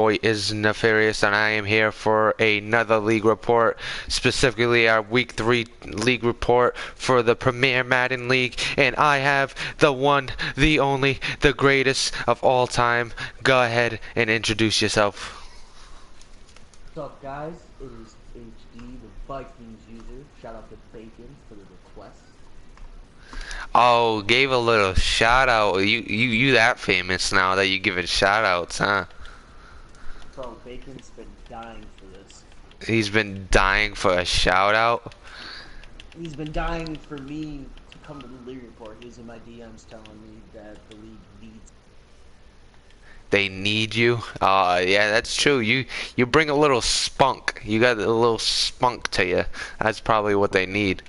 Boy is Nefarious, and I am here for another league report, specifically our Week 3 league report for the Premier Madden League. And I have the one, the only, the greatest of all time. Go ahead and introduce yourself. What's up, guys? It is HD, the Vikings user. Shout out to Bacon for the request. Oh, gave a little shout out. You that famous now that you give it shout outs, huh? Bro, Bacon's been dying for this. He's been dying for a shout out. He's been dying for me to come to the league report. He was in my DMs telling me that the league needs. They need you. Yeah, that's true. You bring a little spunk. You got a little spunk to you. That's probably what they need.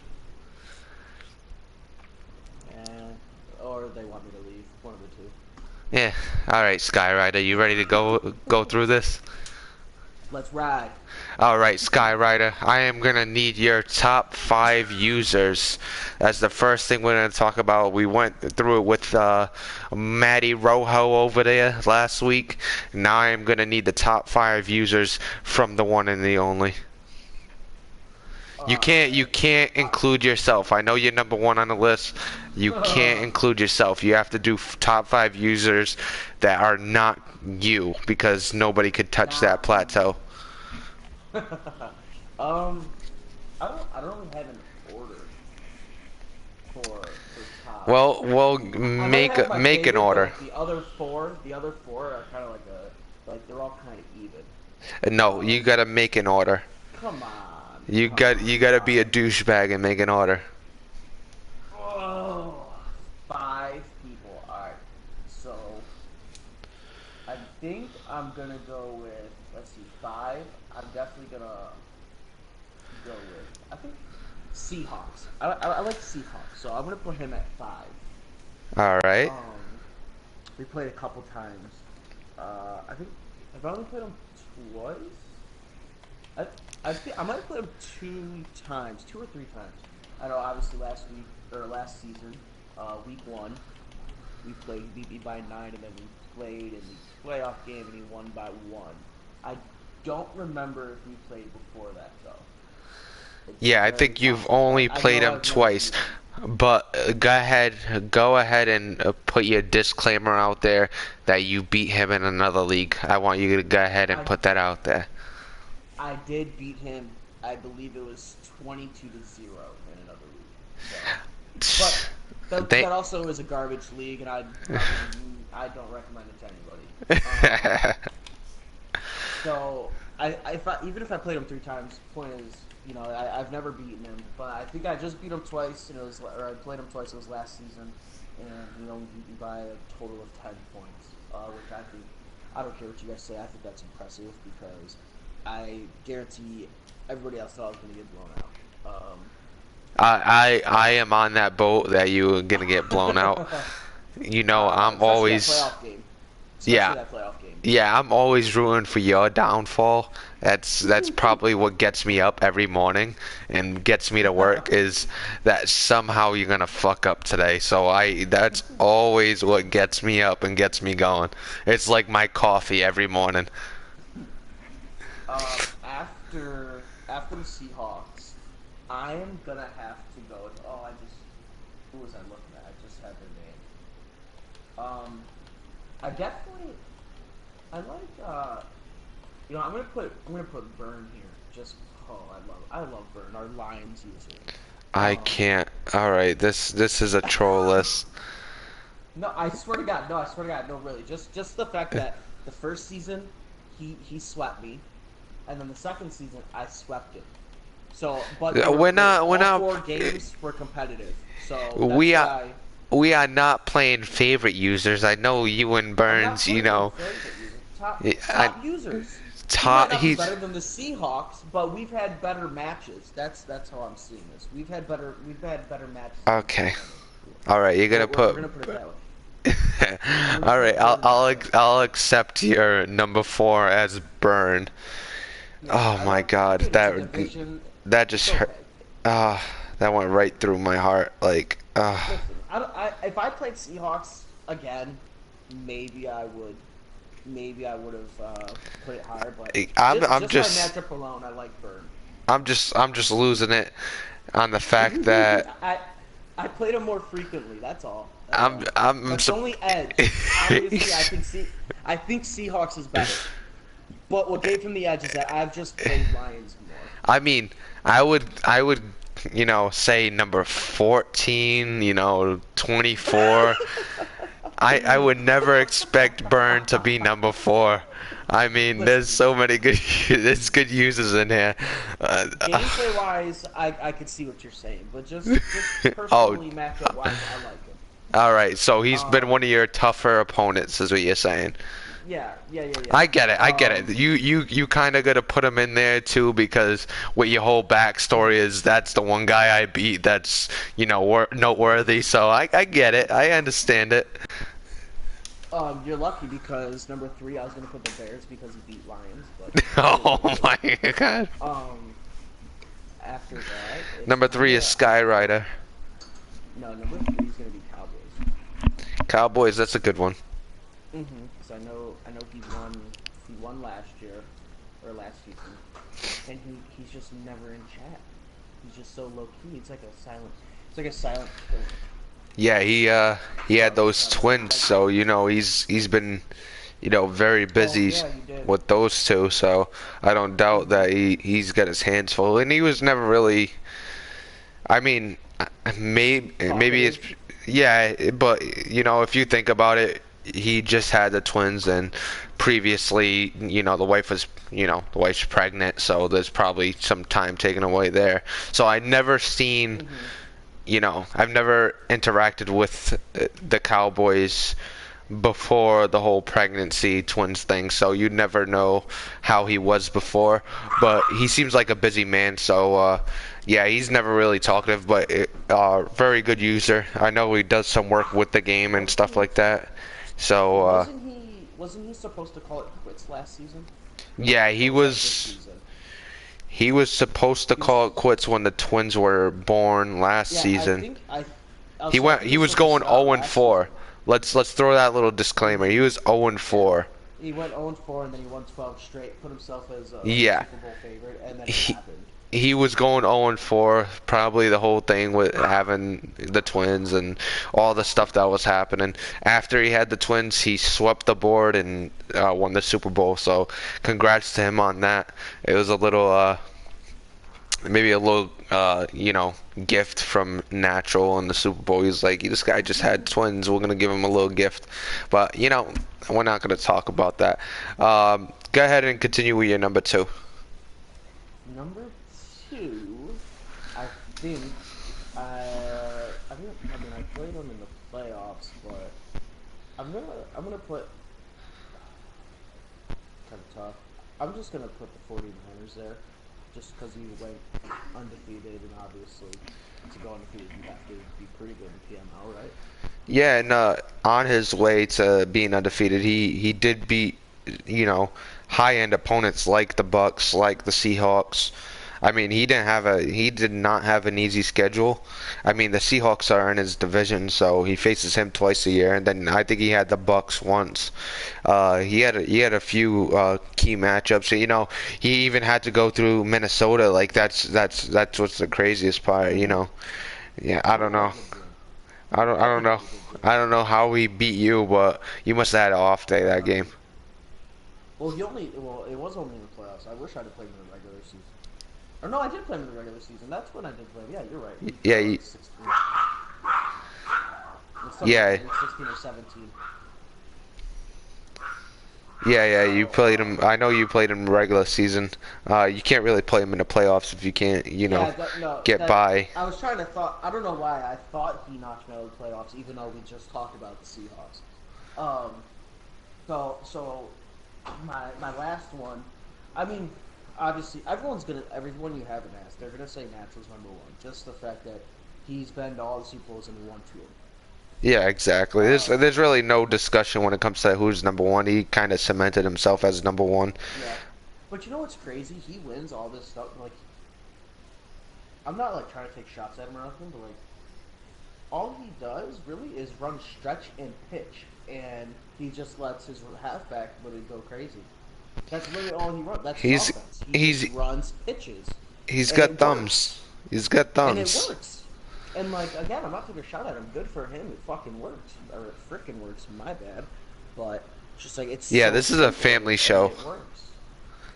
Or they want me to leave. One of the two. Yeah. All right, Skyrider, you ready to go through this? Let's ride. All right, Skyrider, I am gonna need your top 5 users. That's the first thing we're gonna talk about. We went through it with Matty Rojo over there last week. Now I am gonna need the top 5 users from the one and the only. You can't include yourself. I know you're number 1 on the list. You can't include yourself. You have to do top 5 users that are not you because nobody could touch that plateau. um, I don't really have an order for top. Well, I might have my make an favorite, but order. like the other four are kind of like they're all kind of even. No, you gotta make an order. Come on, You gotta be a douchebag and make an order. Oh, 5 people. Alright, so I think I'm gonna go with, let's see, 5. I'm definitely gonna go with, I think, Seahawks. I like Seahawks, so I'm gonna put him at 5. All right. We played a couple times. I think I've only played him twice. I might have played him 2 times, 2 or 3 times. I know, obviously last week or last season, week 1, he beat me by 9, and then we played in the playoff game and he won by 1. I don't remember if we played before that though. It's Yeah, I very think you've possible, only but I played know him I've never twice. beat him. But go ahead and put your disclaimer out there that you beat him in another league. I want you to go ahead and I put that out there. I did beat him. I believe it was 22-0 in another league. So, but They, that also is a garbage league, and I don't recommend it to anybody. So even if I played him 3 times, point is, I've never beaten him, but I think I just beat him twice, or I played him twice. It was last season, and he only beat me by a total of 10 points, which I think, I don't care what you guys say, I think that's impressive because I guarantee everybody else thought I was going to get blown out. I am on that boat that you are gonna get blown out. You know, I'm Especially that always playoff game. Especially yeah. that playoff game. Yeah, I'm always rooting for your downfall. That's probably what gets me up every morning and gets me to work is that somehow you're gonna fuck up today. So that's always what gets me up and gets me going. It's like my coffee every morning. After the Seahawks, I am gonna have to go with. Who was I looking at? I just had their name. I definitely, I like. I'm gonna put Burn here. Just I love Burn. Our Lions user. I Um, can't. All right, this is a troll list. no, I swear to God, no, I swear to God, no, really. Just the fact that the first season, he swept me, and then the second season I swept him. So, but We're all not 4 games were competitive. So that's we are why we are not playing favorite users. I know you and I'm not Burns, you putting him know. favorite users. Top I, top users. He might top not be he's better than the Seahawks, but we've had better matches. That's how I'm seeing this. We've had better matches than the okay. 49ers. All right, you're gonna We're put. gonna put it that way. I'm gonna All right, put Burn that way. I'll accept your number 4 as Burn. Yeah, Oh I my like. God, Dude, it's a division. that It's just hurt. okay. Ah, that went right through my heart. Like, Listen, if I played Seahawks again, maybe I would maybe I would have put it higher, but I'm just I'm just by just matchup alone, I like Burn. I'm just losing it on the fact that I I played him more frequently. That's all. That's I'm all. I'm But it's sup- only edge. Obviously, I think Seahawks is better. But what gave him the edge is that I've just played Lions more. I mean, I would say number 14, 24. I would never expect Burn to be number 4. I mean, there's Listen, so many good there's good users in here. gameplay wise, I could see what you're saying, but just Oh, personally matchup wise, I like him. all right. So he's been Um, one of your tougher opponents, is what you're saying. yeah. I get it. I get it. You kind of got to put him in there too because with your whole backstory is that's the one guy I beat that's noteworthy. So I get it. I understand it. you're lucky because number three, I was gonna put the Bears because he beat Lions, but it is Oh what it my is. god. Um, after that, it's Number kind 3 is of Skyrider. no, number three is gonna be Cowboys. Cowboys. That's a good one. Because I know he won last year or last season, and he's just never in chat. He's just so low key. It's like a silent killer. Yeah, he had those twins, Like, so he's been very oh busy yeah, he did. with those two. So I don't doubt hmm that he's got his hands full, and he was never really. I mean, maybe it's Talkative. yeah, but if you think about it, he just had the twins, and previously, the wife's pregnant, so there's probably some time taken away there. So I never seen, hmm I've never interacted with the Cowboys before the whole pregnancy twins thing, so you never know how he was before. But he seems like a busy man, so yeah, he's never really talkative, but very good user. I know he does some work with the game and stuff Wasn't like that. So wasn't he supposed to call it quits last season, yeah, he or was that this was season? he was supposed to He call it was. quits when the twins were born last Yeah, season. I'll say I think He he was was supposed to going start 0 and last 4. season. Let's throw that little disclaimer. He hmm was 0 and Yeah. 4. He went 0-4 and then he won 12 straight, put himself as a Yeah. Super Bowl favorite, and then it He, happened. he was going 0 and 4, probably the whole thing with having the twins and all the stuff that was happening. After he had the twins, he swept the board and won the Super Bowl. So, congrats to him on that. It was a little, maybe a little, gift from Natural in the Super Bowl. He's like, this guy just had twins. We're gonna give him a little gift, but we're not gonna talk about that. Go ahead and continue with your number 2. Number two, I think I mean I played him in the playoffs, but I'm gonna put kind of tough. I'm just gonna put the 49ers there, just because he went undefeated, and obviously to go undefeated you have to be pretty good in PML, right? Yeah, and on his way to being undefeated, he did beat high end opponents like the Bucks, like the Seahawks. I mean, he did not have an easy schedule. I mean, the Seahawks are in his division, so he faces him twice a year, and then I think he had the Bucks once. He had a few key matchups. He even had to go through Minnesota. Like that's what's the craziest part. Mm-hmm. Yeah, I Yeah, don't that was know. a good game. I That don't was a know. really good game. I don't know how he beat you, but you must have had an off day that game. Well, it was only in the playoffs. I wish I'd have played him in the regular season. Or no, I did play him in the regular season. That's when I did play him. Yeah, you're right. Week Yeah, like 16. It's something like yeah, that. Week 16 or 17. yeah. You So, played him. I know you played him regular season. You can't really play him in the playoffs if you can't, yeah, that, no, get that by. I was trying to thought. I don't know why I thought he knocked me out of the playoffs, even though we just talked about the Seahawks. Um, so my last one. I mean, obviously, everyone you haven't asked, they're gonna say Natural's number one. Just the fact that he's been to all the Super Bowls and he won two of them. Yeah, exactly. Um, There's really no discussion when it comes to who's number one. He kind of cemented himself as number one. yeah, but you know what's crazy? He wins all this stuff. Like, I'm not like trying to take shots at him or nothing, but like, all he does really is run stretch and pitch. and he just lets his halfback literally go crazy. That's literally all he runs. That's his He's offense. He just he's runs pitches, he's and got it thumbs. works. He's got And it thumbs. works. And like again, I'm not taking a shot at him. Good for him. It fucking works, or it freaking works. My bad. But just like it's Yeah, so this is a simple family and show. it works.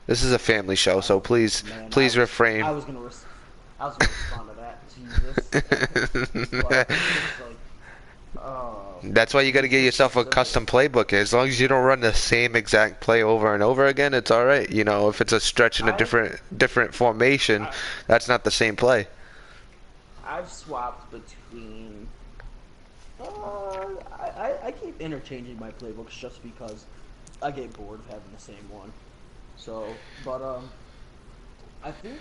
This is a family show, so Oh please, man, please refrain. I was gonna respond to that. Jesus. But it's like, oh, That's why you got to because get it's just so yourself a simple. custom playbook. As long as you don't run the same exact play over and over again, it's all right. You know, if it's a stretch in a I, different formation, I that's not the same play. I've swapped between. I keep interchanging my playbooks just because I get bored of having the same one. So, but I think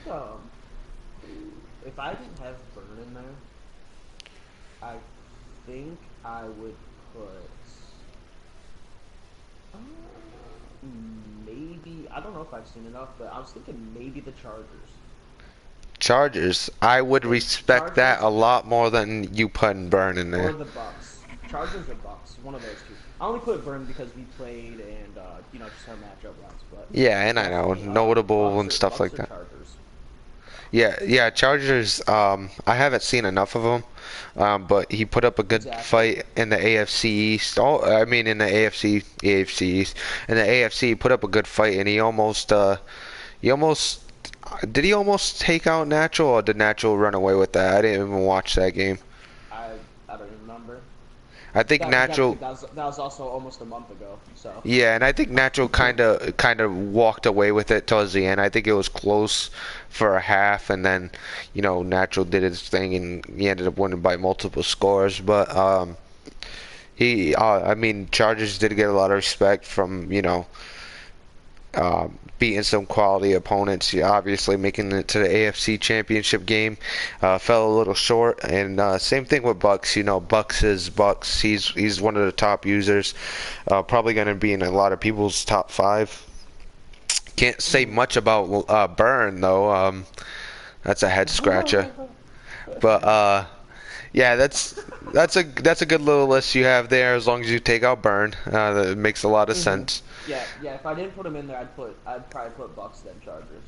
if I didn't have Burn in there, I think I would put uh, maybe I don't know if I've seen enough, but I was thinking maybe the Chargers. Chargers, I would The respect that Chargers a lot more than you putting Burn in or there. the Bucks. Chargers or Bucks, one of those two. I only put Burn because we played and just our matchup runs, but Yeah, and I know definitely notable and stuff like Bucks or that. Chargers. Yeah, yeah, Chargers. I haven't seen enough of him, but he put up a good Exactly. fight in the AFC East. Oh, I mean, in the AFC East, in the AFC, he put up a good fight, and he almost, did he almost take out Natural, or did Natural run away with that? I didn't even watch that game. I don't even remember. I think That you got to Natural, think that was also almost a month ago. So yeah, and I think Natural kind of walked away with it towards the end. I think it was close for a half, and then Natural did his thing, and he ended up winning by multiple scores. But I mean, Chargers did get a lot of respect from beating some quality opponents. Yeah, obviously, making it to the AFC Championship game fell a little short, and same thing with Bucks. Bucks is Bucks. He's one of the top users. Probably going to be in a lot of people's top five. Can't say much about Burn though. That's a head scratcher. But yeah, that's a good little list you have there. As long as you take out Burn, that makes a lot of sense. yeah, yeah. If I didn't put him in there, I'd probably put Bucks then Chargers.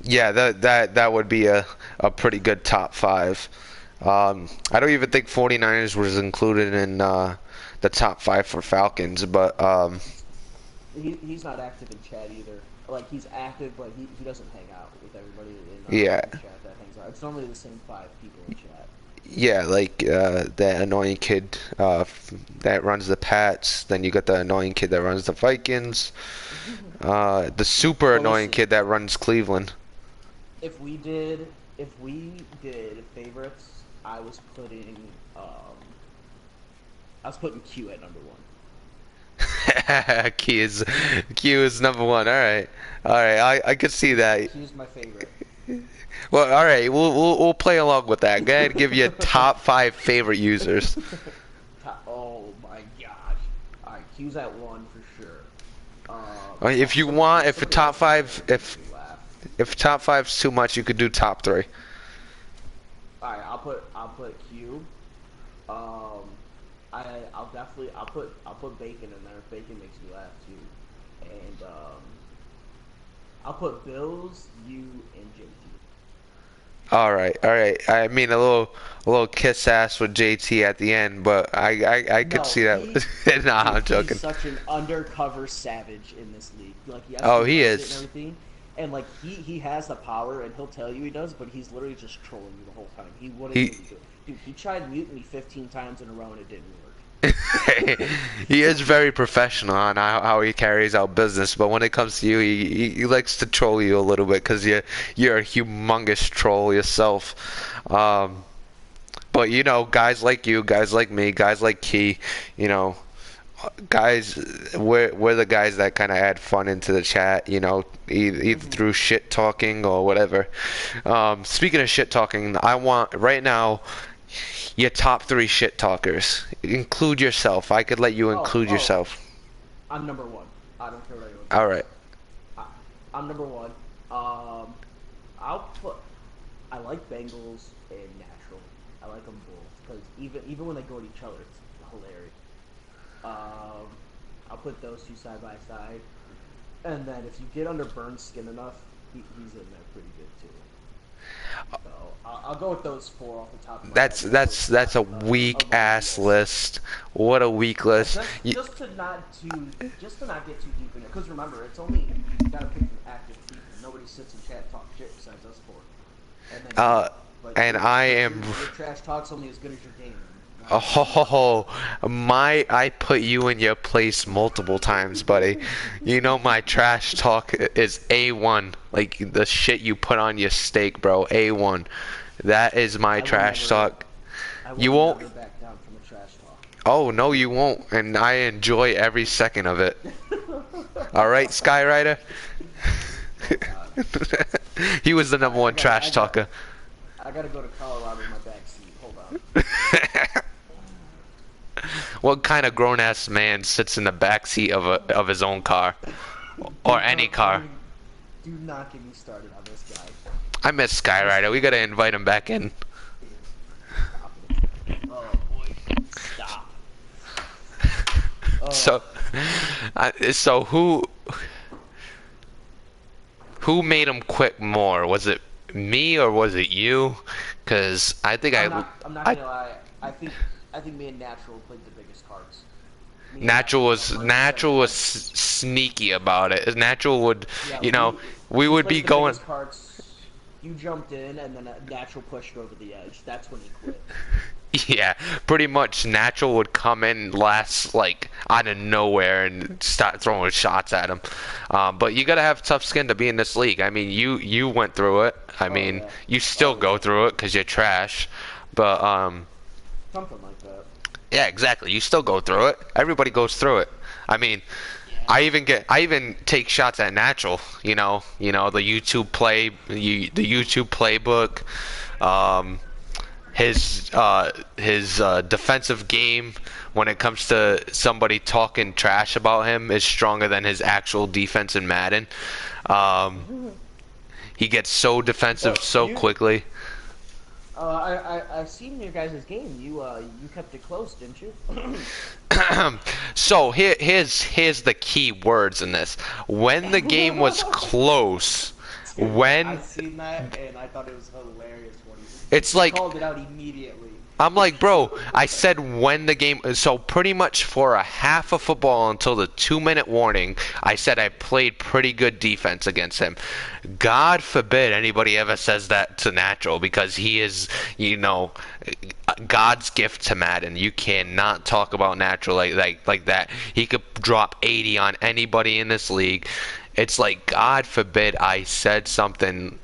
Yeah, that would be a pretty good top five. I don't even think 49ers was included in the top five for Falcons, but He's not active in chat either. Like he's active, but he doesn't hang out with everybody yeah, in chat that hangs out. It's normally the same five people in chat. yeah, like that annoying kid that runs the Pats. Then you got the annoying kid that runs the Vikings. The super But annoying listen, kid that runs Cleveland. if we did favorites, I was putting Q at number one. Q is Q is number one. All right. I could see that. Q's my favorite. Well, all right. We'll play along with that. Go ahead and give you top five favorite users. Oh my gosh! All right, Q's at one for sure. If you want, if the Somebody top else in five, there makes if me laugh. if top five's too much, you could do top three. All right, I'll put Q. Um, I'll put Bacon in there. Bacon makes me laugh too, and I'll put Bills, you, and JT. All right, all right. I mean a little kiss ass with JT at the end, but I could No, see that. Nah, I'm he's joking. such an undercover savage in this league. Like yes, Oh, he he runs it and is. everything, and like he has the power, and he'll tell you he does, but he's literally just trolling you the whole time. He wouldn't He really do it. Dude, he tried muting me 15 times in a row and it didn't work. he is very professional on how he carries out business, but when it comes to you, he likes to troll you a little bit because you're a humongous troll yourself. But guys like you, guys like me, guys like Key, you know, guys, we're the guys that kind of add fun into the chat, either Hmm. through shit talking or whatever. Speaking of shit talking, I want right now your top three shit talkers. Include yourself. I could let you include Oh, yourself. I'm number one. I don't care what anyone All says. right. I, I'm number one. Um, I'll put. I like Bengals and Natural. I like them both because even when they go at each other, it's hilarious. Um, I'll put those two side by side, and then if you get under Burns' skin enough, he's in there pretty good too. So I'll go with those four off the top of my head. That's That's what's that's that's a a weak laundry ass list. list. What a weak list. Just to not get too deep in it. Because remember, it's only you gotta pick from active people. Nobody sits in chat and talk shit besides us four, and then you. Uh, But and I am. your trash talk's only as good as your game. Oh, I put you in your place multiple times, buddy. You know my trash talk is A1. Like the shit you put on your steak, bro. A1. That is my I will trash never. talk. I You will won't. never back down from a trash talk. Oh, no, you won't. And I enjoy every second of it. All right, Skyrider? Oh God. He was the All number right, one trash talker. I gotta go to Colorado in my back seat. Hold on. What kind of grown ass man sits in the back seat of his own car or any car? Do not get me started on this guy. I miss Skyrider. We gotta invite him back in. Stop it. Oh boy. Stop. So, so who made him quit more? Was it me or was it you? Because I think I'm not I gonna lie. I think me and Natural played the biggest cards. Me and Natural was 100%. sneaky about it. Natural would, Yeah, you know, we we would be played the going. biggest cards. You jumped in, and then Natural pushed over the edge. That's when he quit. Yeah, pretty much Natural would come in last, like, out of nowhere and start throwing shots at him. But you gotta have tough skin to be in this league. I mean, you went through it. I Oh mean, yeah. you still Oh go yeah. through it because you're trash. But, Something like that. yeah, exactly. You still go through it. Everybody goes through it. I mean, Yeah. I even take shots at Natural. The the YouTube playbook. Um, his defensive game when it comes to somebody talking trash about him is stronger than his actual defense in Madden. Um, he gets so defensive But so quickly. I've seen your guys' game. You kept it close, didn't you? So here's the key words in this. When the game was close, Dude, when I seen that and I thought it was hilarious when it's he like called it out immediately. I'm like, bro, I said when the game. So pretty much for a half of football until the 2-minute warning, I said I played pretty good defense against him. God forbid anybody ever says that to Natural because he is, God's gift to Madden. You cannot talk about Natural like that. He could drop 80 on anybody in this league. It's like, God forbid I said something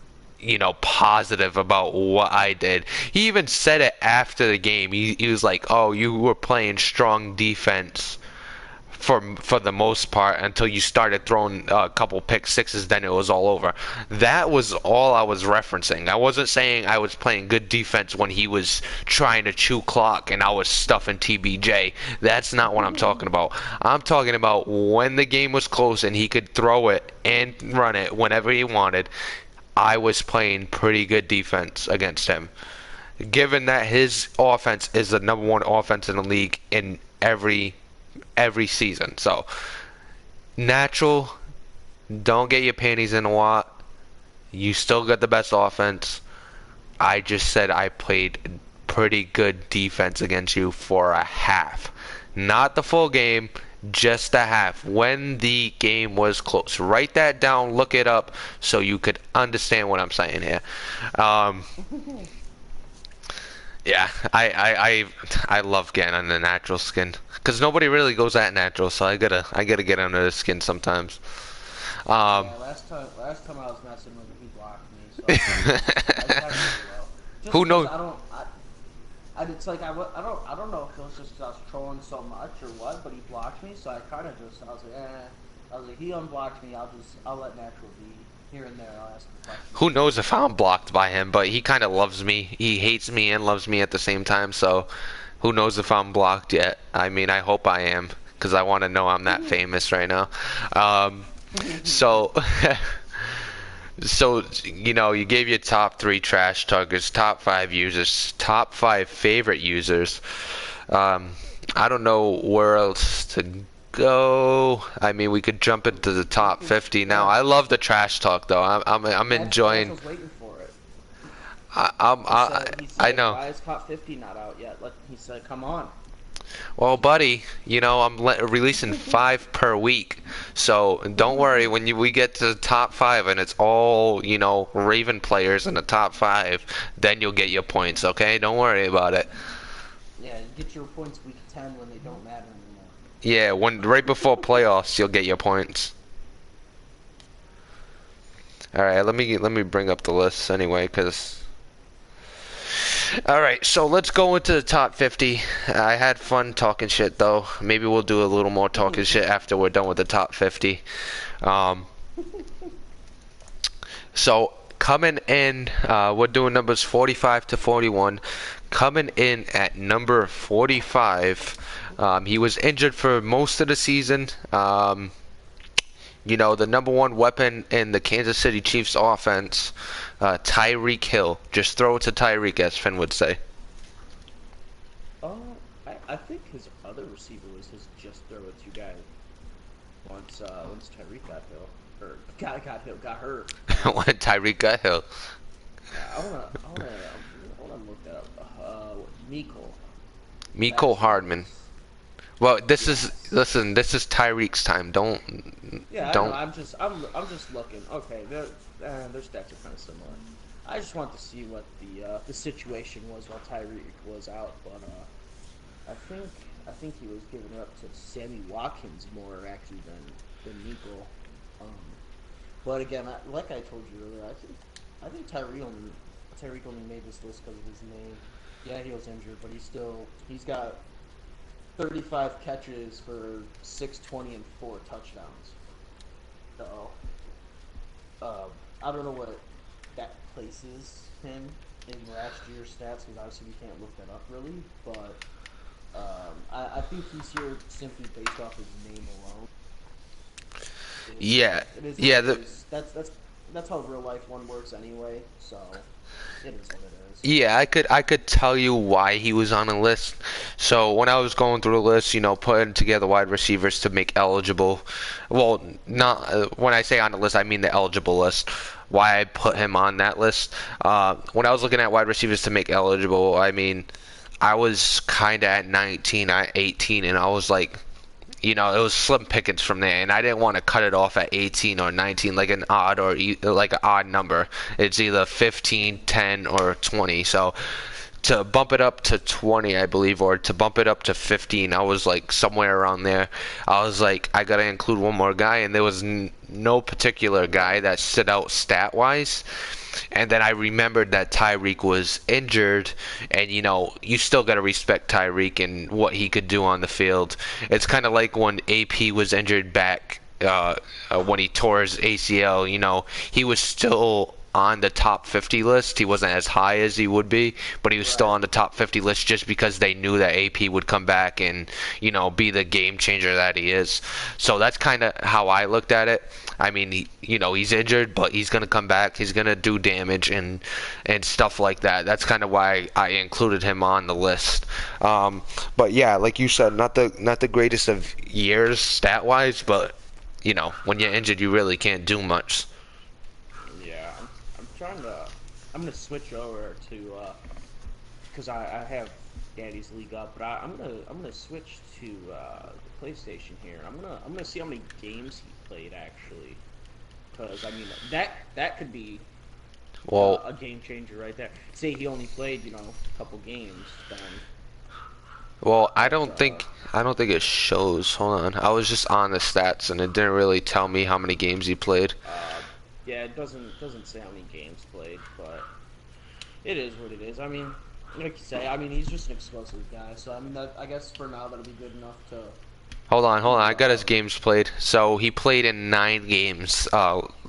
positive about what I did. He even said it after the game. He was like, "Oh, you were playing strong defense for the most part until you started throwing a couple pick sixes. Then it was all over." That was all I was referencing. I wasn't saying I was playing good defense when he was trying to chew clock and I was stuffing TBJ. That's not what I'm talking about. I'm talking about when the game was close and he could throw it and run it whenever he wanted. I was playing pretty good defense against him. Given that his offense is the number one offense in the league in every season. So, Natural, don't get your panties in a wad. You still got the best offense. I just said I played pretty good defense against you for a half. Not the full game, just a half. When the game was close. Write that down, look it up, so you could understand what I'm saying here. Yeah, I love getting on the Natural skin because nobody really goes at Natural, so I gotta get under the skin sometimes. Um, Yeah, last time I was messing with him, he blocked me. So I just haven't really well. Just who because knows? it's like I don't know if it was just 'cause I was trolling so much or what, but he blocked me, so I kind of just I was like, I was like, he unblocked me. I'll let Natural be. Here and there, I'll ask him questions. Who knows if I'm blocked by him? But he kind of loves me. He hates me and loves me at the same time. So, who knows if I'm blocked yet? I mean, I hope I am because I want to know I'm that famous right now. So. So, you gave your top 3 trash talkers, top 5 users, top 5 favorite users. I don't know where else to go. I mean, we could jump into the We top could, 50 now. yeah, I love the trash talk though. I'm that's enjoying. what's waiting for it. I, I'm, He said, he I said, know. why is Top 50 not out yet? He said, come on. Well, buddy, I'm releasing 5 per week, so don't worry when we get to the top 5 and it's all Raven players in the top 5, then you'll get your points. Okay, don't worry about it. Yeah, you get your points week 10 when they don't matter anymore. Yeah, when right before playoffs, you'll get your points. All right, let me bring up the list anyway, cause. All right, so let's go into the top 50. I had fun talking shit though. Maybe we'll do a little more talking shit after we're done with the top 50. Um, so coming in, we're doing numbers 45 to 41. Coming in at number 45, he was injured for most of the season. The number one weapon in the Kansas City Chiefs offense, Tyreek Hill. Just throw it to Tyreek, as Finn would say. I think his other receiver was his just throw it to guy once Tyreek got hit or got hurt. When Tyreek got Hill. I wanna look that up. Miko. Miko That's who it Hardman. is. Well, this is Yes. listen. This is Tyreek's time. Yeah, I know. Don't. I'm just looking. Okay, their stats are kind of similar. I just want to see what the situation was while Tyreek was out, but I think he was giving it up to Sammy Watkins more actually than Nico. Um, but again, like I told you earlier, I think Tyreek only made this list because of his name. Yeah, he was injured, but he's got 35 catches for 620 and 4 touchdowns. So I don't know what that places him in last year's stats because obviously we can't look that up really, but I think he's here simply based off his name alone. Yeah, It is what yeah. it is. That's how real life one works anyway. So it is what it is. Yeah, I could tell you why he was on a list. So when I was going through the list, putting together wide receivers to make eligible. Well, not when I say on the list, I mean the eligible list. Why I put him on that list. When I was looking at wide receivers to make eligible, I mean, I was kind of at 19, at 18, and I was like, it was slim pickings from there, and I didn't want to cut it off at 18 or 19 like an odd like an odd number. It's either 15, 10, or 20. So to bump it up to 20, I believe, or to bump it up to 15, I was like somewhere around there. I was like, I gotta include one more guy, and there was no particular guy that stood out stat wise. And then I remembered that Tyreek was injured, and you still got to respect Tyreek and what he could do on the field. It's kind of like when AP was injured back when he tore his ACL. He was still on the top 50 list. He wasn't as high as he would be, but he was still Right. on the top 50 list just because they knew that AP would come back and be the game changer that he is. So that's kind of how I looked at it. I mean, he's injured, but he's gonna come back. He's gonna do damage and stuff like that. That's kind of why I included him on the list. But yeah, like you said, not the greatest of years stat wise, but when you're injured, you really can't do much. Yeah, I'm trying to. I'm gonna switch over to because I have Daddy's League up, but I'm gonna switch to the PlayStation here. I'm gonna see how many games he played actually, because I mean that could be Well, a game changer right there. Say he only played a couple games, then well, I but don't think I don't think it shows. Hold on, I was just on the stats and it didn't really tell me how many games he played. uh, yeah, it doesn't say how many games played, but it is what it is. I mean, like you say, I mean he's just an explosive guy, so I mean I guess for now that'll be good enough to Hold on. I got his to games played. So he played in 9 games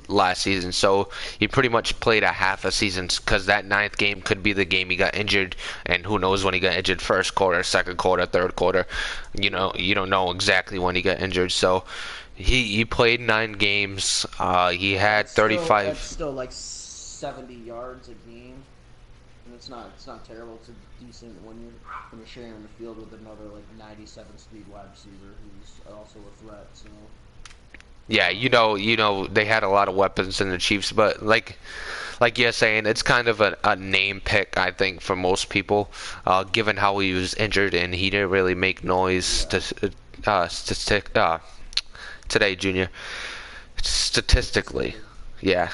last season. So he pretty much played a half a season because that ninth game could be the game he got injured, and who knows when he got injured? First quarter, second quarter, third quarter. You don't know exactly when he got injured. So he played 9 games. He had that's 35. still like 70 yards a game. And it's not terrible. It's decent when you're sharing the field with another like 97 speed wide receiver who's also a threat. So Yeah, um, they had a lot of weapons in the Chiefs, but like you're saying, it's kind of a name pick, I think, for most people, given how he was injured and he didn't really make noise yeah, today, Junior. Statistically, statistically. yeah,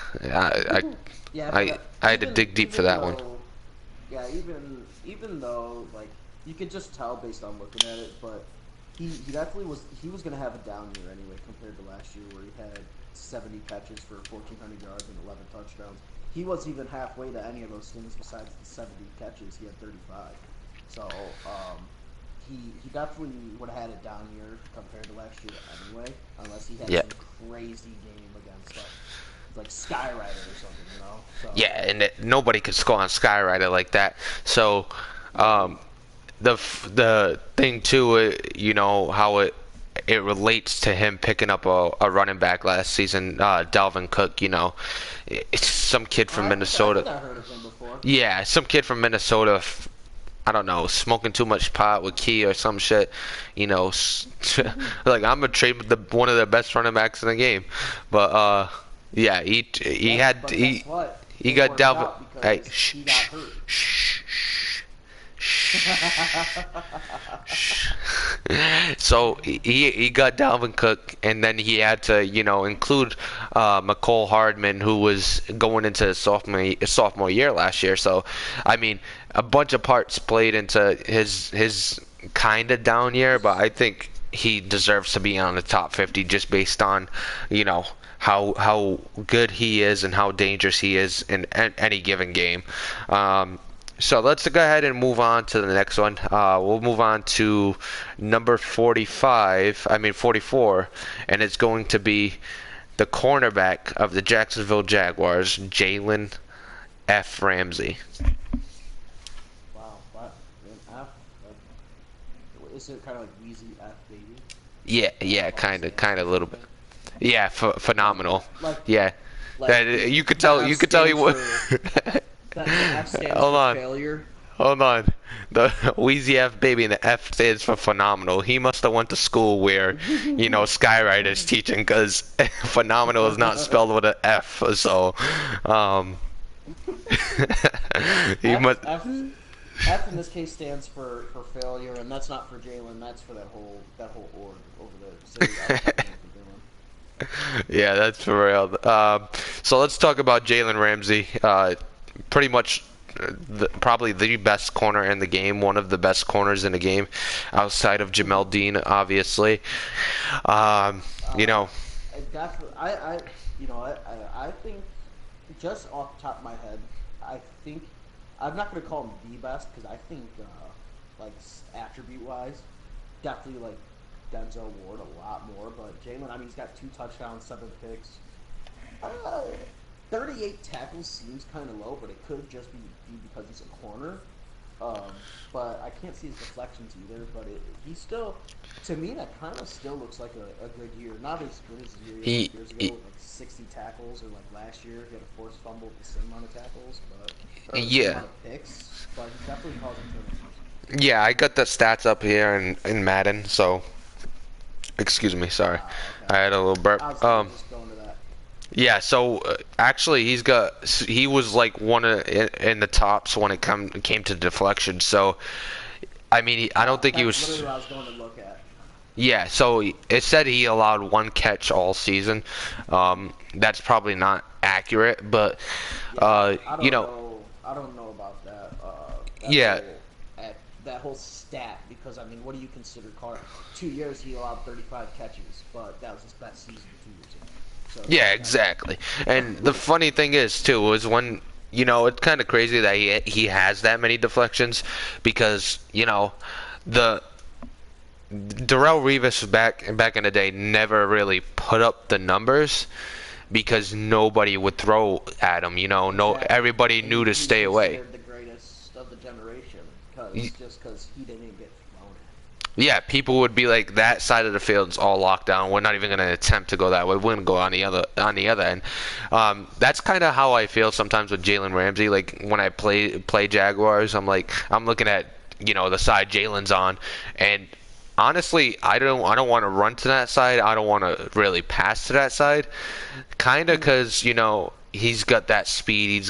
Yeah, but I had to dig deep for that one. even though like you could just tell based on looking at it, but he definitely was gonna have a down year anyway compared to last year where he had 70 catches for 1,400 yards and 11 touchdowns. He wasn't even halfway to any of those things besides the 70 catches. He had 35. So he definitely would have had a down year compared to last year anyway, unless he had Yeah, some crazy game against like Skyrider or something, you know. So yeah, and nobody could score on Skyrider like that. So, right, um, the thing too, how it relates to him picking up a running back last season, Dalvin Cook. It's some kid from I Minnesota. think I heard of him before. Yeah, some kid from Minnesota. I don't know, smoking too much pot with Key or some shit. Like I'm gonna trade with one of the best running backs in the game. But yeah, he Yep, had but guess what? he It got worked Dalvin. out Hey, because shh, he got shh, hurt. shh, shh, shh. So he got Dalvin Cook, and then he had to include McCole Hardman, who was going into his sophomore year last year. So I mean, a bunch of parts played into his kind of down year, but I think he deserves to be on the top 50 just based on how good he is and how dangerous he is in any given game. So let's go ahead and move on to the next one. We'll move on to number 45, I mean 44, and it's going to be the cornerback of the Jacksonville Jaguars, Jalen F. Ramsey. Wow, what an F? Is it kind of like Wheezy F baby? Yeah, The F yeah, all stands kind for of a little bit. something. Yeah, Like phenomenal. like Yeah, like that you the F could tell he stands was. for the F stands Hold for on. failure. Hold on. The Wheezy F baby and the F stands for phenomenal. He must have went to school where, Skywriter's teaching because phenomenal is not spelled with an F. So, um, he F must. F F in this case stands for failure, and that's not for Jalen. That's for that whole org over there. So F ain't for Jalen. Yeah, that's for real. So let's talk about Jalen Ramsey. Pretty much, probably the best corner in the game, one of the best corners in the game, outside of Jamel Dean, obviously. Um, you Uh, know, I definitely, I think just off the top of my head, I think I'm not going to call him the best because I think like attribute wise, definitely like Denzel Ward a lot more. But Jalen, I mean, he's got 2 touchdowns, 7 picks. Uh, 38 tackles seems kind of low, but it could just be because he's a corner. Um, but I can't see his deflections either. But he still, to me, that kind of still looks like a good year. Not as good as the year he had he, 2 years ago he with like 60 tackles, or like last year he had a forced fumble with the same amount of tackles, but or the same yeah, amount of picks. But he's definitely causing turnovers. yeah. I got the stats up here in Madden. So, excuse me, sorry, Okay. I had a little I burp. was gonna just go into that. Yeah, so actually, he was like one of in the tops when it came to deflection. So I mean, I don't think he That's literally was. what I was going to look at. Yeah, so it said he allowed one catch all season. That's probably not accurate, but Yeah, I you don't know, know. I don't know about that. That yeah, whole that whole stat because I mean, what do you consider Carr? 2 years he allowed 35 catches, but that was his best season 2 years ago. So it's yeah, not that bad. exactly. And the funny thing is too is when it's kind of crazy that he has that many deflections because the Darrell Revis back in the day never really put up the numbers because nobody would throw at him. No, Exactly, everybody and knew to he's stay away. considered the greatest of the generation Y- because he didn't get thrown at. Yeah, people would be like, that side of the field's all locked down. We're not even going to attempt to go that way. We're going to go on the other end. That's kind of how I feel sometimes with Jalen Ramsey. Like when I play Jaguars, I'm looking at the side Jalen's on, and honestly, I don't want to run to that side. I don't want to really pass to that side, kind of because he's got that speed. He's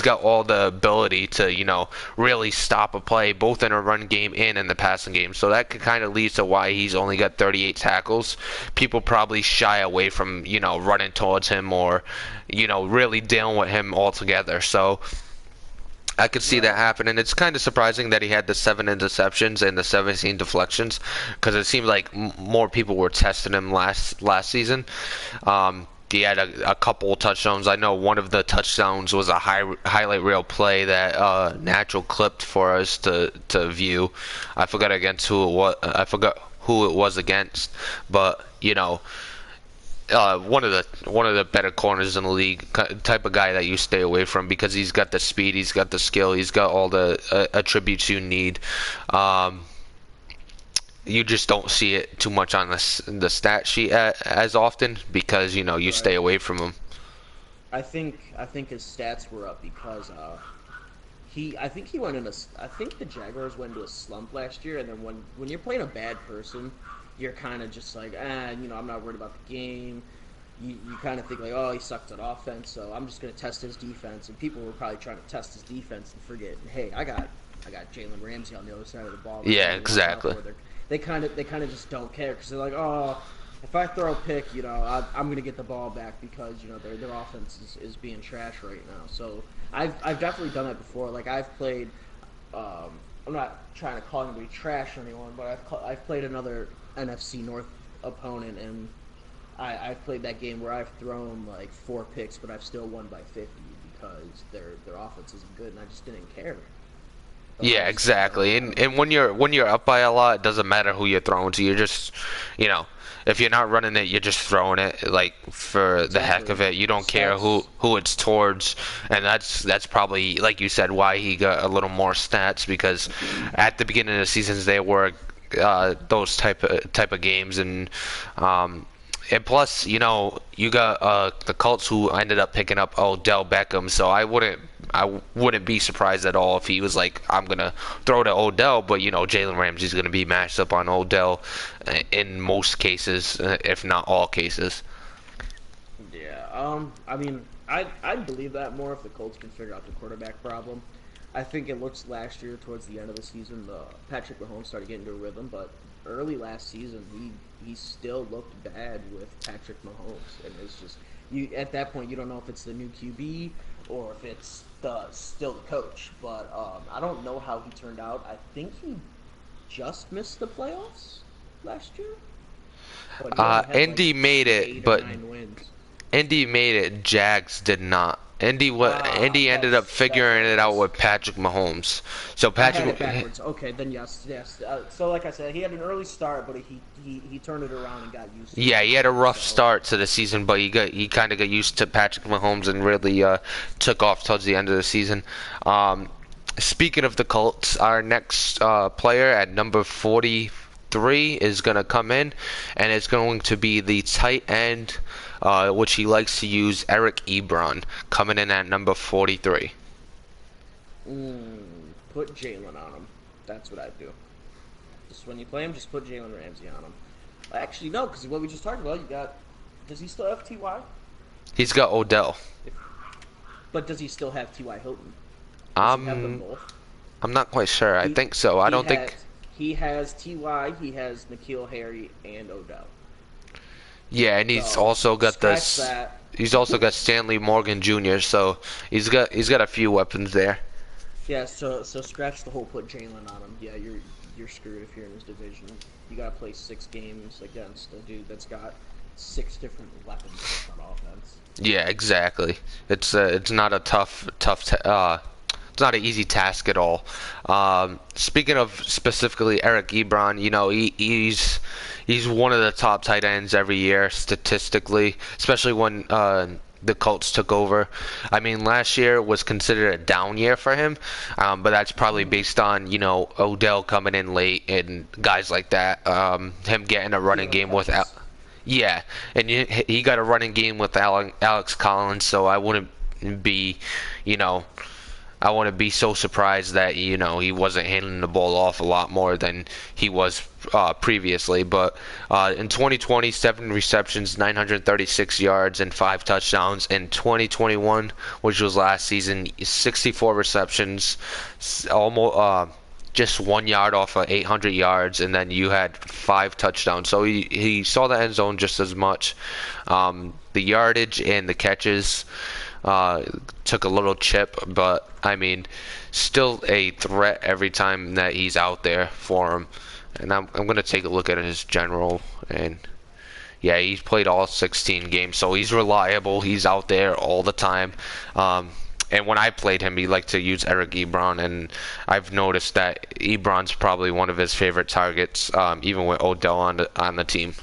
got all the ability to, really stop a play, both in a run game and in the passing game. So that could kind of lead to why he's only got 38 tackles. People probably shy away from, running towards him or, really dealing with him altogether. So I could see that Right. happen, and it's kind of surprising that he had the 7 interceptions and the 17 deflections, because it seemed like more people were testing him last season. He had a couple touchdowns. I know one of the touchdowns was a highlight reel play that Natural clipped for us to view. I forgot against who it was. I forgot who it was against, but one of the better corners in the league, type of guy that you stay away from because he's got the speed, he's got the skill, he's got all the attributes you need. Um, you just don't see it too much on the stat sheet as often because you stay Right. away from him. I think his stats were up because I think he went in a I think the Jaguars went into a slump last year, and then when you're playing a bad person, you're kind of just like, I'm not worried about the game. You kind of think like, oh, he sucked at offense, so I'm just gonna test his defense. And people were probably trying to test his defense and forget, hey, I got Jalen Ramsey on the other side of the ball that I'm Yeah, gonna watch out exactly. for. They kind of just don't care because they're like, oh, if I throw a pick, I'm gonna get the ball back because their offense is being trash right now. So I've definitely done that before. Like I've played. I'm not trying to call anybody trash or anyone, but I've played another NFC North opponent, and I've played that game where I've thrown like 4 picks, but I've still won by 50 because their offense isn't good, and I just didn't care. Yeah, I don't exactly. I And don't and when you're up by a lot, it doesn't matter who you're throwing to. You're just, you know, if you're not running it, you're just throwing it like for the heck exactly of it. You don't care who stats. who it's towards, and that's probably like you said why he got a little more stats because at the beginning of the seasons they were those type of games and plus, you got the Colts who ended up picking up Odell Beckham, so I wouldn't be surprised at all if he was like, I'm gonna throw to Odell, but Jalen Ramsey's gonna be matched up on Odell in most cases, if not all cases. Yeah. I mean, I'd believe that more if the Colts can figure out the quarterback problem. I think it looks last year towards the end of the season, the Patrick Mahomes started getting into a rhythm, but early last season he still looked bad with Patrick Mahomes, and it's just you at that point you don't know if it's the new QB or if it's the still the coach. But I don't know how he turned out. I think he just missed the playoffs last year, but he only had like Indy made it, eight or but nine wins. Indy made it. Jags did not. Indy ended up That's what figuring it it out was. with Patrick Mahomes. So I had it Patrick, backwards. Okay, then yes, yes. So like I said, he had an early start, but he turned it around and got used to yeah, he had a everything. rough So start to the season, but he kind of got used to Patrick Mahomes and really took off towards the end of the season. Um, Speaking of the Colts, our next player at number 43 is going to come in, and it's going to be the tight end, which he likes to use, Eric Ebron, coming in at number 43. put Jalen on him. That's what I do. Just when you play him, just put Jalen Ramsey on him. Actually, no, because what we just talked about, you got. Does he still have Ty? He's got Odell. If, but does he still have Ty Hilton? Does he have them Um, both? I'm not quite sure. I He think so. I he don't has think. he has Ty. He has N'Keal Harry and Odell. Yeah, and he's So also got scratch this. that. He's also got Stanley Morgan Jr. So he's got a few weapons there. Yeah, so scratch the whole put Jalen on him. Yeah, you're screwed if you're in his division. You gotta play 6 games against a dude that's got 6 different weapons on offense. Yeah, exactly. It's not a it's not an easy task at all. Speaking of specifically Eric Ebron, he's one of the top tight ends every year statistically, especially when the Colts took over. I mean, last year was considered a down year for him, but that's probably Mm-hmm. based on Odell coming in late and guys like that. Him getting a running Giving him game with touches. yeah, and he got a running game with Alex Collins, so I wouldn't be, you know, I wouldn't be so surprised that he wasn't handling the ball off a lot more than he was previously. But in 2020, 7 receptions, 936 yards, and 5 touchdowns. In 2021, which was last season, 64 receptions, almost just 1 yard off of 800 yards, and then you had 5 touchdowns. So he saw the end zone just as much. The yardage and the catches uh, took a little chip, but I mean, still a threat every time that he's out there for him. And I'm gonna take a look at his general, and yeah, he's played all 16 games, so he's reliable. He's out there all the time. And when I played him, he liked to use Eric Ebron, and I've noticed that Ebron's probably one of his favorite targets, even with Odell on the team.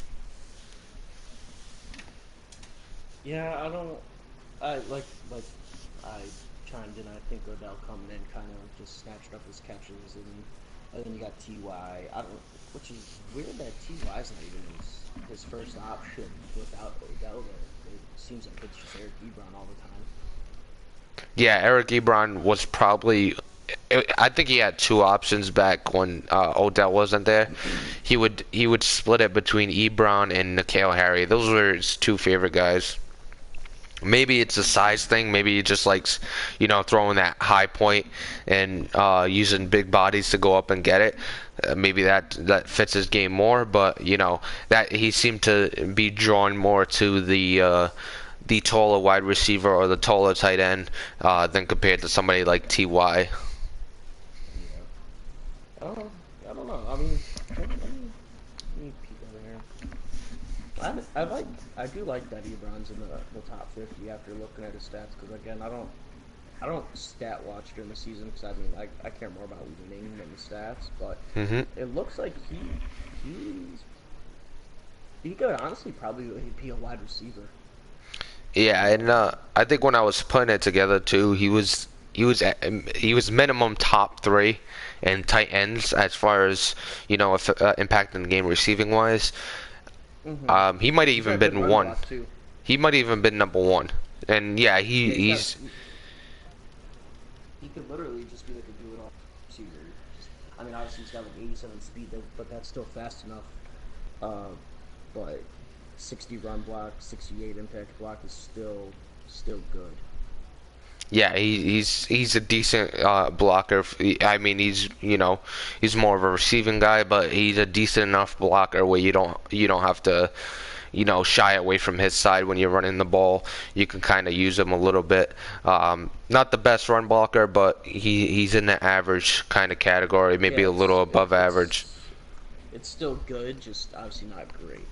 Yeah, I don't. I like I chimed in. I think Odell coming in kind of just snatched up his catches, and then you got Ty. I don't, which is weird that Ty's not even his first option without Odell there. It seems like it's just Eric Ebron all the time. Yeah, Eric Ebron was probably. I think he had two options back when Odell wasn't there. He would split it between Ebron and N'Keal Harry. Those were his two favorite guys. Maybe it's a size thing. Maybe he just likes, throwing that high point and using big bodies to go up and get it. Maybe that fits his game more. But that he seemed to be drawn more to the taller wide receiver or the taller tight end than compared to somebody like Ty. Yeah. Oh, I don't know. I mean, let me peek over here. I do like that Ebron's in the top 50 after looking at his stats because again I don't stat watch during the season because I mean I care more about winning than the stats, but hmm it looks like he could honestly probably be a wide receiver. Yeah, and I think when I was putting it together too, he was minimum top three in tight ends as far as impacting the game receiving wise. Mm-hmm. He might have He's even got good been run one. block too. He might have even been number one. And yeah, Yeah, he's he could literally just be like a do it all receiver. I mean, obviously he's got like 87 speed, but that's still fast enough. Uh, but 60 run block, 68 impact block is still good. yeah, he's a decent blocker. I mean, he's more of a receiving guy, but he's a decent enough blocker where you don't have to shy away from his side when you're running the ball. You can kind of use him a little bit. Not the best run blocker, but he's in the average kind of category, maybe Yeah, a little above average. it's still good, just obviously not great.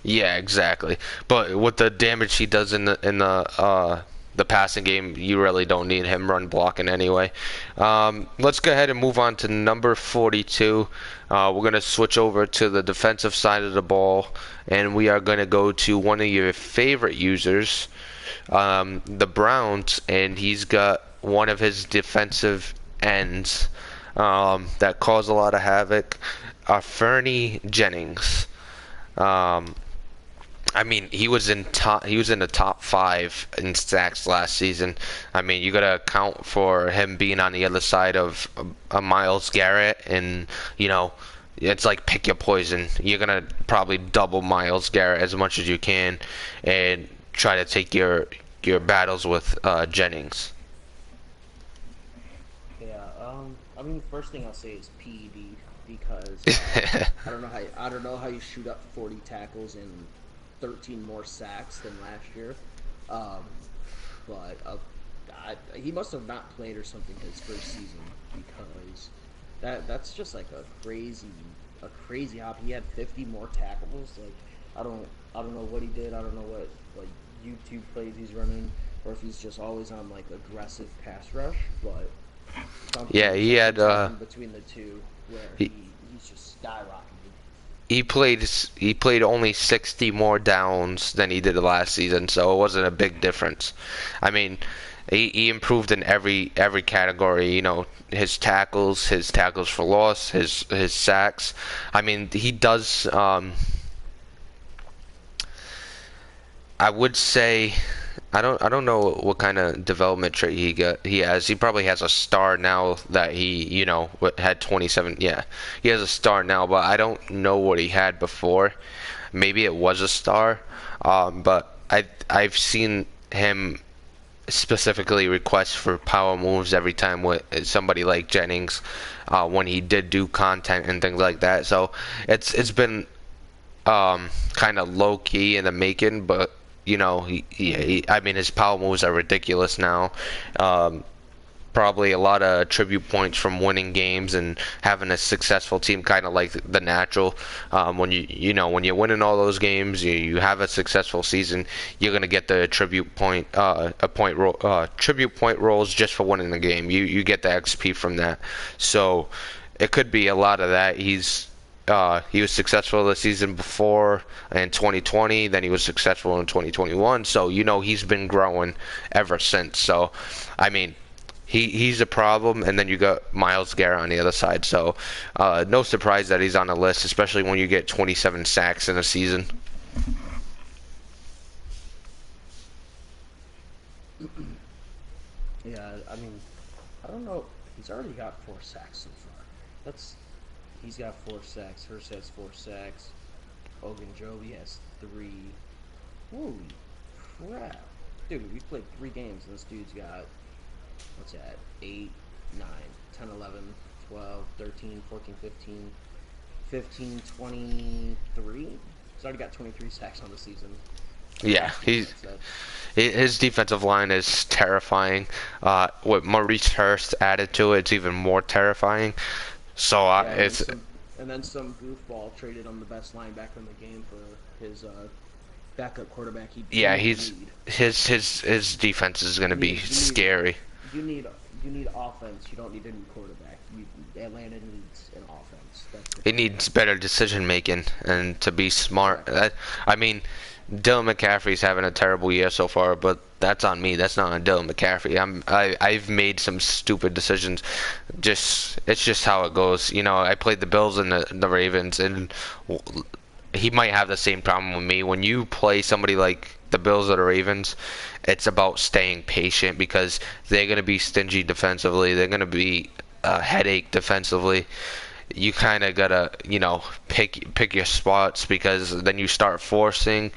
Yeah, exactly. But with the damage he does in the passing game, you really don't need him run blocking anyway. Let's go ahead and move on to number 42. We're going to switch over to the defensive side of the ball, and we are going to go to one of your favorite users, the Browns, and he's got one of his defensive ends that cause a lot of havoc, Fernie Jennings. Um, I mean, he was in the top five in sacks last season. I mean, you gotta account for him being on the other side of a Miles Garrett, and it's like pick your poison. You're gonna probably double Miles Garrett as much as you can, and try to take your battles with Jennings. Yeah. I mean, first thing I'll say is PED because I don't know how you shoot up 40 tackles and 13 more sacks than last year. Um, but he must have not played or something his first season because that's just like a crazy hop. He had 50 more tackles. Like I don't know what he did. I don't know what like YouTube plays he's running or if he's just always on like aggressive pass rush. But Yeah, he had something's happened between the two where he, he's just skyrocketed. he played only 60 more downs than he did last season, so it wasn't a big difference. I mean, he improved in every category. You know, his tackles for loss, his sacks. I mean, he does. I would say I don't know what kind of development trait he has. He probably has a star now that he, had 27. Yeah. He has a star now, but I don't know what he had before. Maybe it was a star. But I've seen him specifically request for power moves every time with somebody like Jennings, when he did do content and things like that. So it's been kind of low key in the making, but I mean, his power moves are ridiculous now. Um, Probably a lot of tribute points from winning games and having a successful team, kind of like the natural. When when you're winning all those games, you have a successful season, you're gonna get the tribute point rolls just for winning the game. You get the XP from that, so it could be a lot of that. He was successful the season before in 2020. Then he was successful in 2021. So he's been growing ever since. So, I mean, he's a problem, and then you got Myles Garrett on the other side. So, no surprise that he's on the list, especially when you get 27 sacks in a season. Yeah, I mean, I don't know. He's already got 4 sacks so far. That's He's got 4 sacks. Hurst has 4 sacks. Ogunjobi has 3. Holy crap, dude! We played 3 games, and this dude's got what's that? 8, 9, 10, 11, 12, 13, 14, 15, 15, 23. He's already got 23 sacks on the season. Yeah, That's nuts. That's his defensive line is terrifying. With Maurice Hurst added to it, it's even more terrifying. So Yeah, it's and then some goofball traded on the best linebacker in the game for his backup quarterback. He yeah, didn't he's need. his defense is going to You be need you need scary. you need you need offense. You don't need a new quarterback. Atlanta needs an offense. That's the He thing. needs better decision making and to be smart. Exactly. I mean, Dylan McCaffrey's having a terrible year so far, but that's on me. That's not on Dylan McCaffrey. I've made some stupid decisions. It's just how it goes. I played the Bills and the Ravens, and he might have the same problem with me. When you play somebody like the Bills or the Ravens, it's about staying patient because they're going to be stingy defensively. They're going to be a headache defensively. You kind of gotta, pick your spots because then you start forcing,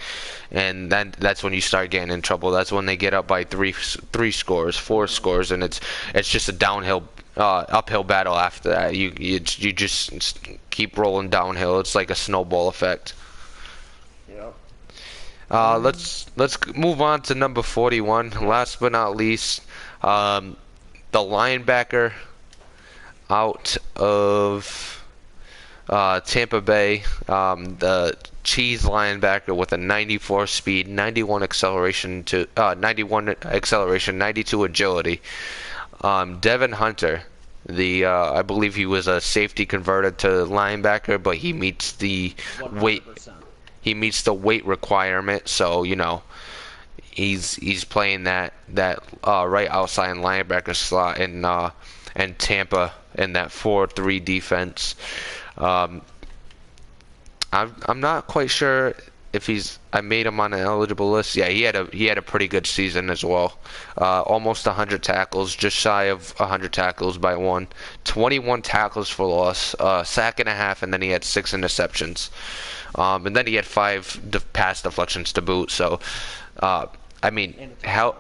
and then that's when you start getting in trouble. That's when they get up by three scores, four scores, and it's just a uphill battle after that. You just keep rolling downhill. It's like a snowball effect. Yep. Let's move on to number 41. Last but not least, the linebacker out of Tampa Bay, the cheese linebacker with a 94 speed, 91 acceleration, 92 agility. Devin Hunter, the I believe he was a safety converted to linebacker, but weight 100%. he meets the weight requirement, so he's playing that right outside linebacker slot in Tampa in that 4-3 defense. Um, I'm not quite sure if I made him on an eligible list. Yeah, he had a pretty good season as well. Almost 100 tackles, just shy of 100 tackles by one. 21 tackles for loss, sack and a half, and then he had 6 interceptions. And then he had 5 pass deflections to boot. So, I mean, And a touchdown.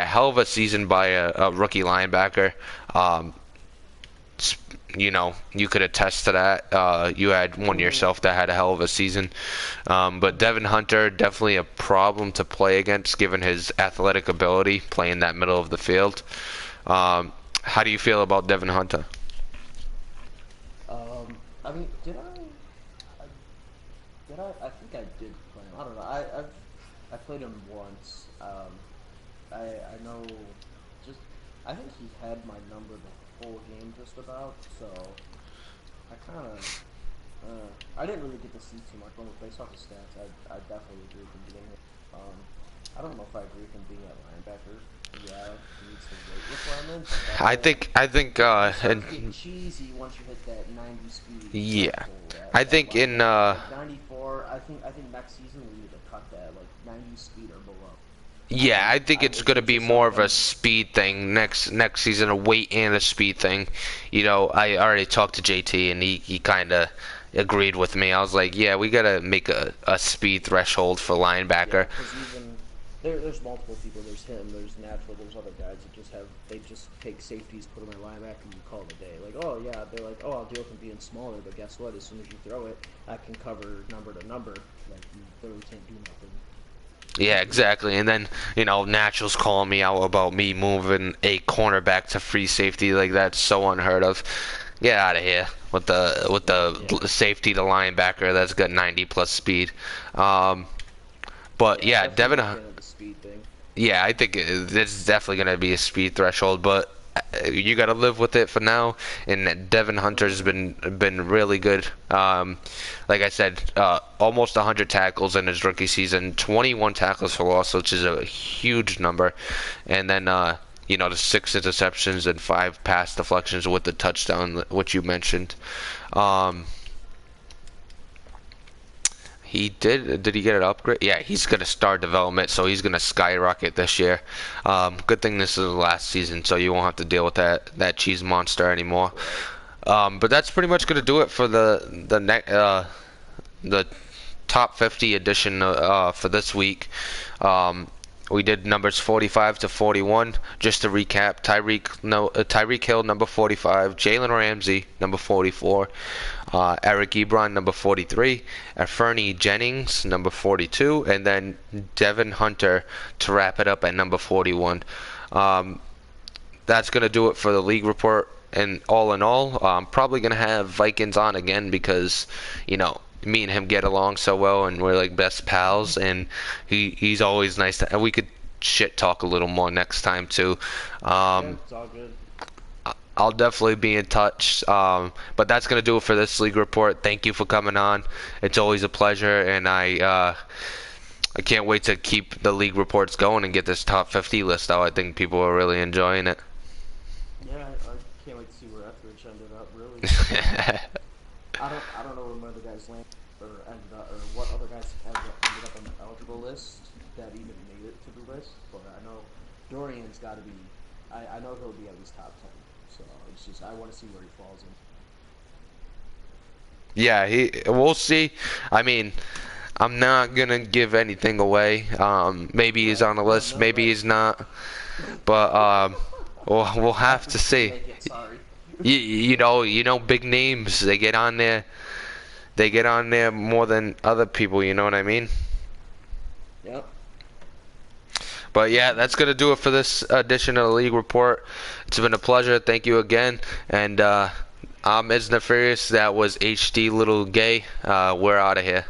hell of a season by a rookie linebacker. Um, you could attest to that. You had one Mm-hmm. yourself that had a hell of a season. But Devin Hunter, definitely a problem to play against given his athletic ability playing that middle of the field. How do you feel about Devin Hunter? I mean, I did I think I did play him. I don't know. I played him once. I know. Just I think he had my number the whole game just about. So I kind of I didn't really get to see too much, but based off the stats, I definitely agree with him being here. I don't know if I agree with him being at linebacker. Yeah, he needs some weight requirement, but that I think it starts to get and cheesy once you hit that 90 speed yeah, threshold I at think in linebacker. Like 94, I think next season we need to cut that like 90 speed or below. yeah, I think it's If gonna it's be a more of a self-defense. speed thing next season, a weight and a speed thing. You know, I already talked to JT and he kind of agreed with me. I was like, yeah, we gotta make a speed threshold for Yeah, linebacker. because even there's multiple people. There's him. There's natural. There's other guys that just have they just take safeties, put them at linebacker, and you call it a day. Like, oh yeah, they're like, oh, I'll deal with him being smaller, but guess what? As soon as you throw it, I can cover number to number. Like you literally can't do nothing. Yeah, exactly. And then, you know, Natural's calling me out about me moving a cornerback to free safety. Like that's so unheard of. Get out of here with Yeah, the safety to linebacker that's got 90 plus speed. Um, but yeah. yeah, Definitely Devin. a fan of the speed thing. Yeah, I think it's definitely gonna be a speed threshold, but you got to live with it for now. And Devin Hunter's Mm-hmm. been really good. Like I said, almost 100 tackles in his rookie season, 21 tackles for loss, which is a huge number. And then you know the 6 interceptions and 5 pass deflections with the touchdown, which you mentioned. Um, he did. Did he get an upgrade? Yeah, he's gonna start development, so he's gonna skyrocket this year. Good thing this is the last season, so you won't have to deal with that cheese monster anymore. Right. But that's pretty much gonna do it for the top 50 edition for this week. Um, we did numbers 45 to 41. Just to recap: Tyreek Hill number 45, Jalen Ramsey number 44, Eric Ebron number 43, Fernie Jennings number 42, and then Devin Hunter to wrap it up at number 41. Um, that's going to do it for the league report. And all in all, I'm probably going to have Vikings on again because, you know, me and him get along so well and we're like best pals. And he's always nice to, and we could shit talk a little more next time too. Yeah, Um, it's all good. I'll definitely be in touch. But that's going to do it for this league report. Thank you for coming on. It's always a pleasure. And I can't wait to keep the league reports going and get this top 50 list out. I think people are really enjoying it. Yeah, I can't wait to see where Etheridge ended up. Really. I don't know where my other guys landed or ended up, or what other guys ended up on the eligible list that even made it to the list. But I know Dorian's got to be. I know he'll be at least top 10. So it's just I want to see where he falls in. Yeah, we'll see. I mean, I'm not gonna give anything away. Maybe he's Right. on the No, list, no, maybe right. he's not. But we'll have to Etheridge didn't see. make it. Sorry. You know, big names. They get on there. They get on there more than other people. You know what I mean? Yep. But yeah, that's gonna do it for this edition of the League Report. It's been a pleasure. Thank you again. And I'm Is Nefarious. That was HD Little Gay. We're out of here.